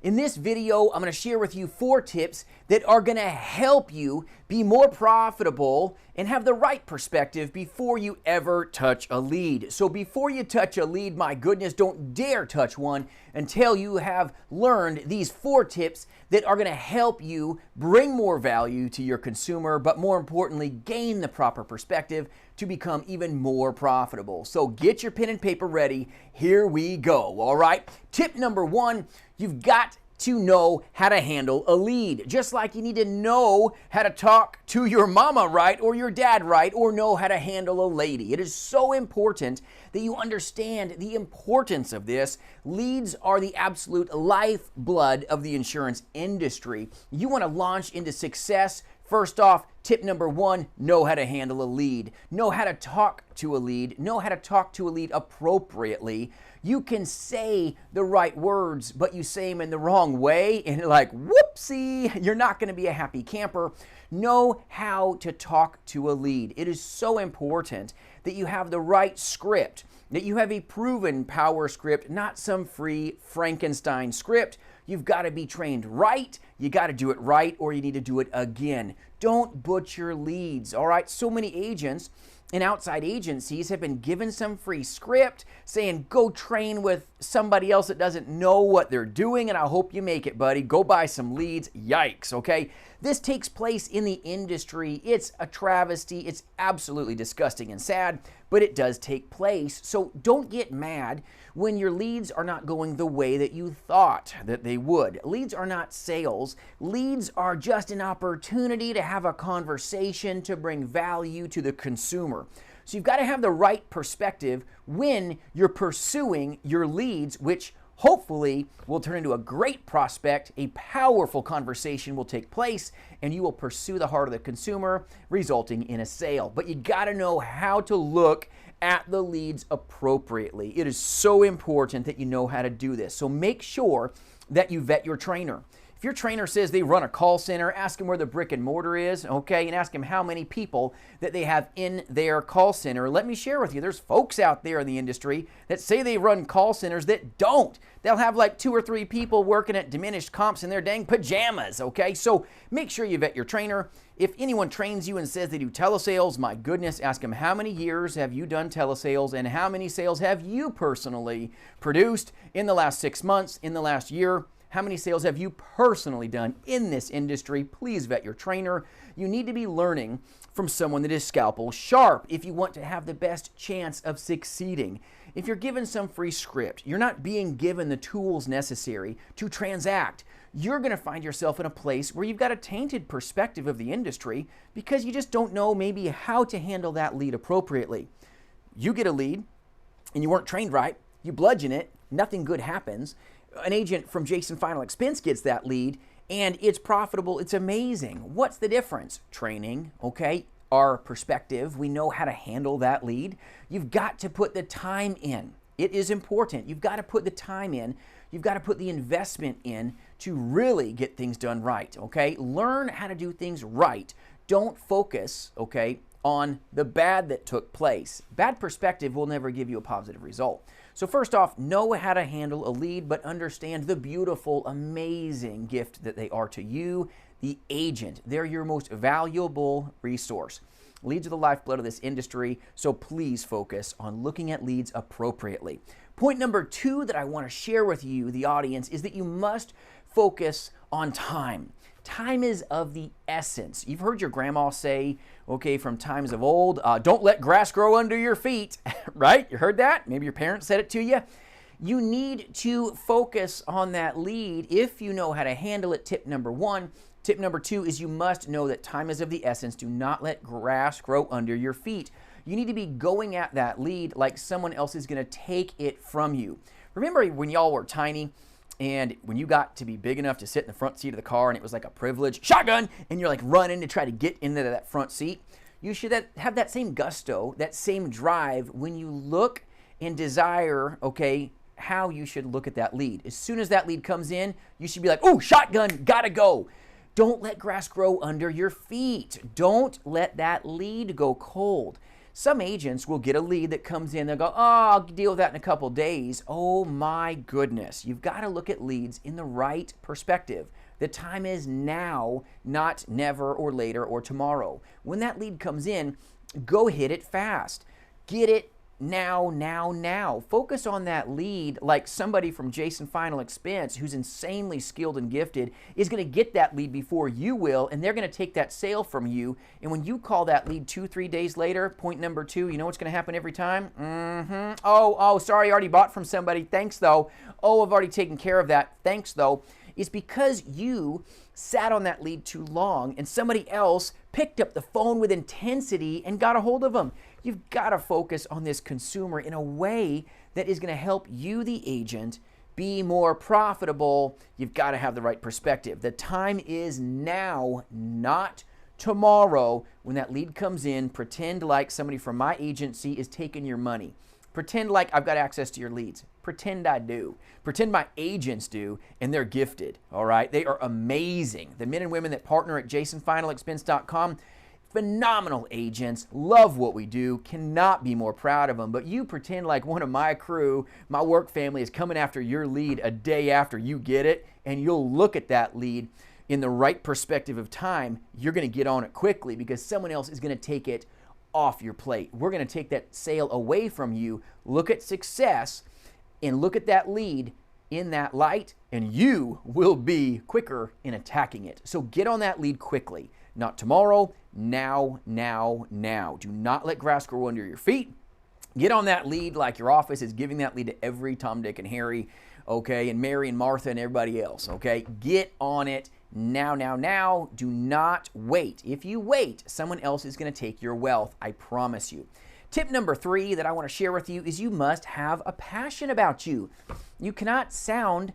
In this video, I'm going to share with you 4 tips that are going to help you be more profitable and have the right perspective before you ever touch a lead. So before you touch a lead, my goodness, don't dare touch one until you have learned these 4 tips that are going to help you bring more value to your consumer, but more importantly, gain the proper perspective to become even more profitable. So get your pen and paper ready. Here we go. All right. Tip number 1, you've got to know how to handle a lead. Just like you need to know how to talk to your mama right, or your dad right, or know how to handle a lady. It is so important that you understand the importance of this. Leads are the absolute lifeblood of the insurance industry. You want to launch into success. First off, tip number 1, know how to handle a lead. Know how to talk to a lead. Know how to talk to a lead appropriately. You can say the right words, but you say them in the wrong way, and you're like, whoopsie, you're not going to be a happy camper. Know how to talk to a lead. It is so important that you have the right script, that you have a proven power script, not some free Frankenstein script. You've got to be trained right. You got to do it right, or you need to do it again. Don't butcher leads, all right? So many agents and outside agencies have been given some free script saying, go train with somebody else that doesn't know what they're doing, and I hope you make it, buddy. Go buy some leads. Yikes, okay? This takes place in the industry. It's a travesty. It's absolutely disgusting and sad, but it does take place. So don't get mad when your leads are not going the way that you thought that they would. Leads are not sales. Leads are just an opportunity to have a conversation to bring value to the consumer. So you've got to have the right perspective when you're pursuing your leads, which hopefully will turn into a great prospect. A powerful conversation will take place, and you will pursue the heart of the consumer, resulting in a sale. But you got to know how to look at the leads appropriately. It is so important that you know how to do this. So make sure that you vet your trainer. If your trainer says they run a call center, ask them where the brick and mortar is, okay, and ask them how many people that they have in their call center. Let me share with you, there's folks out there in the industry that say they run call centers that don't. They'll have like 2 or 3 people working at diminished comps in their dang pajamas, okay? So make sure you vet your trainer. If anyone trains you and says they do telesales, my goodness, ask them how many years have you done telesales and how many sales have you personally produced in the last 6 months, in the last year? How many sales have you personally done in this industry? Please vet your trainer. You need to be learning from someone that is scalpel sharp if you want to have the best chance of succeeding. If you're given some free script, you're not being given the tools necessary to transact, you're going to find yourself in a place where you've got a tainted perspective of the industry because you just don't know maybe how to handle that lead appropriately. You get a lead and you weren't trained right, you bludgeon it, nothing good happens. An agent from Jason Final Expense gets that lead and it's profitable. It's amazing. What's the difference? Training, okay? Our perspective. We know how to handle that lead. You've got to put the time in. It is important. You've got to put the time in. You've got to put the investment in to really get things done right, okay? Learn how to do things right. Don't focus, okay, on the bad that took place. Bad perspective will never give you a positive result. So first off, know how to handle a lead, but understand the beautiful, amazing gift that they are to you, the agent. They're your most valuable resource. Leads are the lifeblood of this industry, so please focus on looking at leads appropriately. Point number 2 that I want to share with you, the audience, is that you must focus on time. Time is of the essence. You've heard your grandma say, okay, from times of old, don't let grass grow under your feet, right? You heard that? Maybe your parents said it to you. You need to focus on that lead if you know how to handle it. Tip number 1. Tip number 2 is you must know that time is of the essence. Do not let grass grow under your feet. You need to be going at that lead like someone else is going to take it from you. Remember when y'all were tiny and when you got to be big enough to sit in the front seat of the car and it was like a privilege, shotgun, and you're like running to try to get into that front seat? You should have that same gusto, that same drive when you look and desire, okay, how you should look at that lead. As soon as that lead comes in, you should be like, oh, shotgun, gotta go. Don't let grass grow under your feet. Don't let that lead go cold. Some agents will get a lead that comes in, they'll go, oh, I'll deal with that in a couple days. Oh my goodness. You've got to look at leads in the right perspective. The time is now, not never or later or tomorrow. When that lead comes in, go hit it fast. Get it now. Focus on that lead like somebody from Jason Final Expense who's insanely skilled and gifted is going to get that lead before you will, and they're going to take that sale from you. And when you call that lead 2-3 days later, point number 2, you know what's going to happen every time? Oh, sorry, I already bought from somebody. Thanks, though. Oh, I've already taken care of that. Thanks, though. It's because you sat on that lead too long and somebody else picked up the phone with intensity and got a hold of them. You've got to focus on this consumer in a way that is going to help you, the agent, be more profitable. You've got to have the right perspective. The time is now, not tomorrow. When that lead comes in, pretend like somebody from my agency is taking your money. Pretend like I've got access to your leads. Pretend I do. Pretend my agents do, and they're gifted, all right? They are amazing. The men and women that partner at jasonfinalexpense.com, phenomenal agents, love what we do, cannot be more proud of them. But you pretend like one of my crew, my work family, is coming after your lead a day after you get it, and you'll look at that lead in the right perspective of time. You're going to get on it quickly because someone else is going to take it off your plate. We're going to take that sale away from you. Look at success and look at that lead in that light, and you will be quicker in attacking it. So get on that lead quickly. Not tomorrow, now. Do not let grass grow under your feet. Get on that lead like your office is giving that lead to every Tom, Dick, and Harry, okay, and Mary and Martha and everybody else, okay? Get on it now. Do not wait. If you wait, someone else is going to take your wealth, I promise you. Tip number 3 that I want to share with you is you must have a passion about you. You cannot sound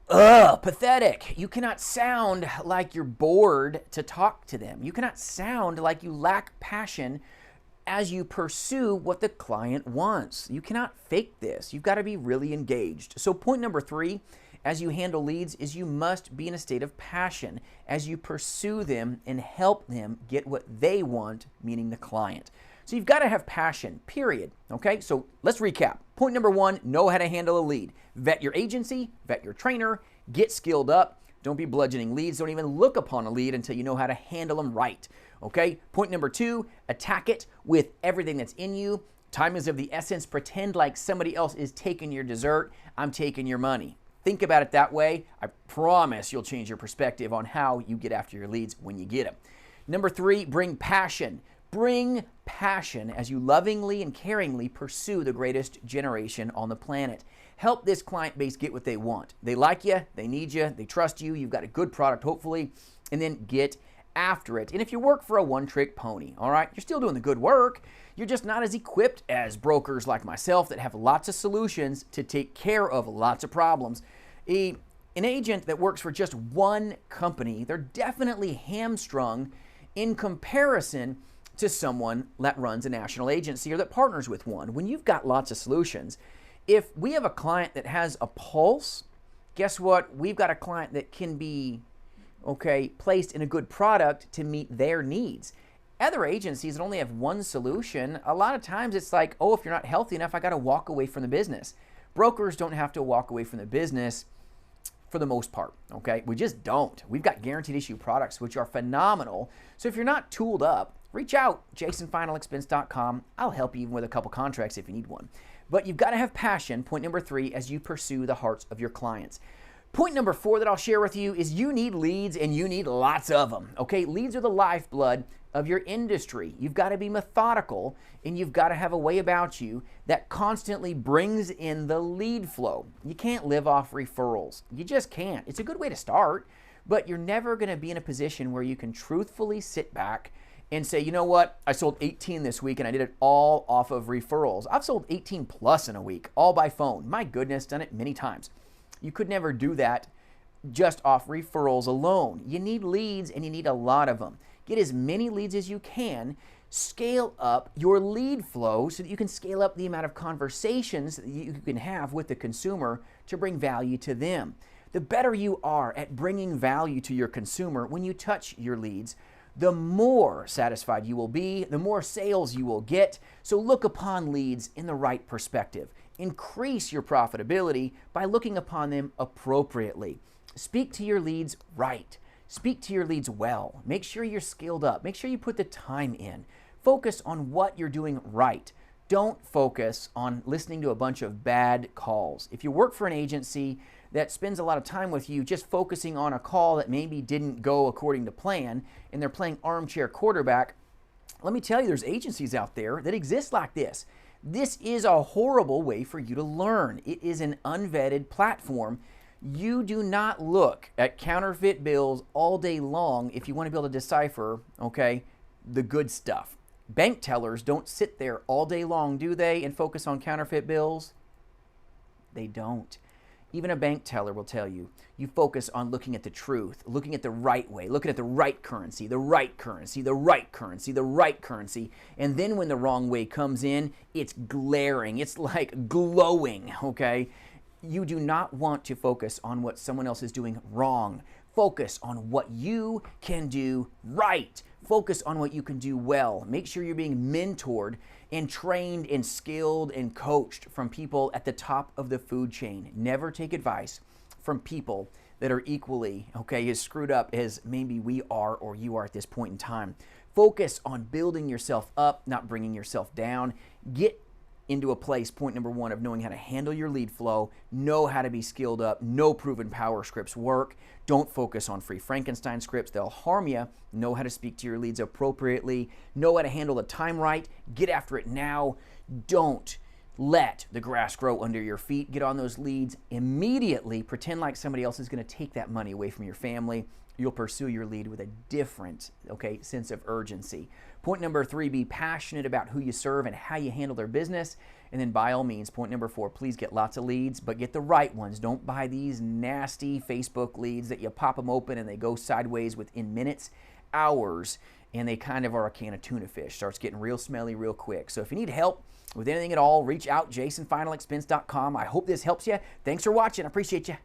pathetic. You cannot sound like you're bored to talk to them. You cannot sound like you lack passion as you pursue what the client wants. You cannot fake this. You've got to be really engaged. So point number 3, as you handle leads, is you must be in a state of passion as you pursue them and help them get what they want, meaning the client. So you've got to have passion, period. Okay, so let's recap. Point number 1, know how to handle a lead. Vet your agency, vet your trainer, get skilled up. Don't be bludgeoning leads. Don't even look upon a lead until you know how to handle them right. Okay, point number 2, attack it with everything that's in you. Time is of the essence. Pretend like somebody else is taking your dessert. I'm taking your money. Think about it that way. I promise you'll change your perspective on how you get after your leads when you get them. Number 3, bring passion. Bring passion as you lovingly and caringly pursue the greatest generation on the planet. Help this client base get what they want. They like you, they need you, they trust you, you've got a good product hopefully, and then get after it. And if you work for a one-trick pony, all right, you're still doing the good work. You're just not as equipped as brokers like myself that have lots of solutions to take care of lots of problems. An agent that works for just one company, they're definitely hamstrung in comparison to someone that runs a national agency or that partners with one. When you've got lots of solutions, if we have a client that has a pulse, guess what? We've got a client that can be, placed in a good product to meet their needs. Other agencies that only have one solution, a lot of times it's like, oh, if you're not healthy enough, I got to walk away from the business. Brokers don't have to walk away from the business for the most part, okay? We just don't. We've got guaranteed issue products, which are phenomenal. So if you're not tooled up, reach out, jasonfinalexpense.com. I'll help you even with a couple contracts if you need one. But you've got to have passion, point number 3, as you pursue the hearts of your clients. Point number 4 that I'll share with you is you need leads and you need lots of them, okay? Leads are the lifeblood of your industry. You've got to be methodical and you've got to have a way about you that constantly brings in the lead flow. You can't live off referrals. You just can't. It's a good way to start, but you're never going to be in a position where you can truthfully sit back and say, you know what, I sold 18 this week and I did it all off of referrals. I've sold 18 plus in a week, all by phone. My goodness, done it many times. You could never do that just off referrals alone. You need leads and you need a lot of them. Get as many leads as you can. Scale up your lead flow so that you can scale up the amount of conversations that you can have with the consumer to bring value to them. The better you are at bringing value to your consumer when you touch your leads, the more satisfied you will be, the more sales you will get. So look upon leads in the right perspective. Increase your profitability by looking upon them appropriately. Speak to your leads right. Speak to your leads well. Make sure you're skilled up. Make sure you put the time in. Focus on what you're doing right. Don't focus on listening to a bunch of bad calls. If you work for an agency that spends a lot of time with you just focusing on a call that maybe didn't go according to plan and they're playing armchair quarterback, let me tell you, there's agencies out there that exist like this. This is a horrible way for you to learn. It is an unvetted platform. You do not look at counterfeit bills all day long if you want to be able to decipher, okay, the good stuff. Bank tellers don't sit there all day long, do they, and focus on counterfeit bills? They don't. Even a bank teller will tell you, you focus on looking at the truth, looking at the right way, looking at the right currency, the right currency, the right currency, the right currency. And then when the wrong way comes in, it's glaring. It's like glowing, okay? You do not want to focus on what someone else is doing wrong. Focus on what you can do right. Focus on what you can do well. Make sure you're being mentored and trained and skilled and coached from people at the top of the food chain. Never take advice from people that are equally, okay, as screwed up as maybe we are or you are at this point in time. Focus on building yourself up, not bringing yourself down. Get into a place, point number one, of knowing how to handle your lead flow, know how to be skilled up, know proven power scripts work. Don't focus on free Frankenstein scripts. They'll harm you. Know how to speak to your leads appropriately. Know how to handle the time right. Get after it now. Don't let the grass grow under your feet. Get on those leads immediately. Pretend like somebody else is going to take that money away from your family. You'll pursue your lead with a different, sense of urgency. Point number three, be passionate about who you serve and how you handle their business. And then by all means, point number four, please get lots of leads, but get the right ones. Don't buy these nasty Facebook leads that you pop them open and they go sideways within minutes, hours, and they kind of are a can of tuna fish. Starts getting real smelly real quick. So if you need help with anything at all, reach out, jasonfinalexpense.com. I hope this helps you. Thanks for watching. I appreciate you.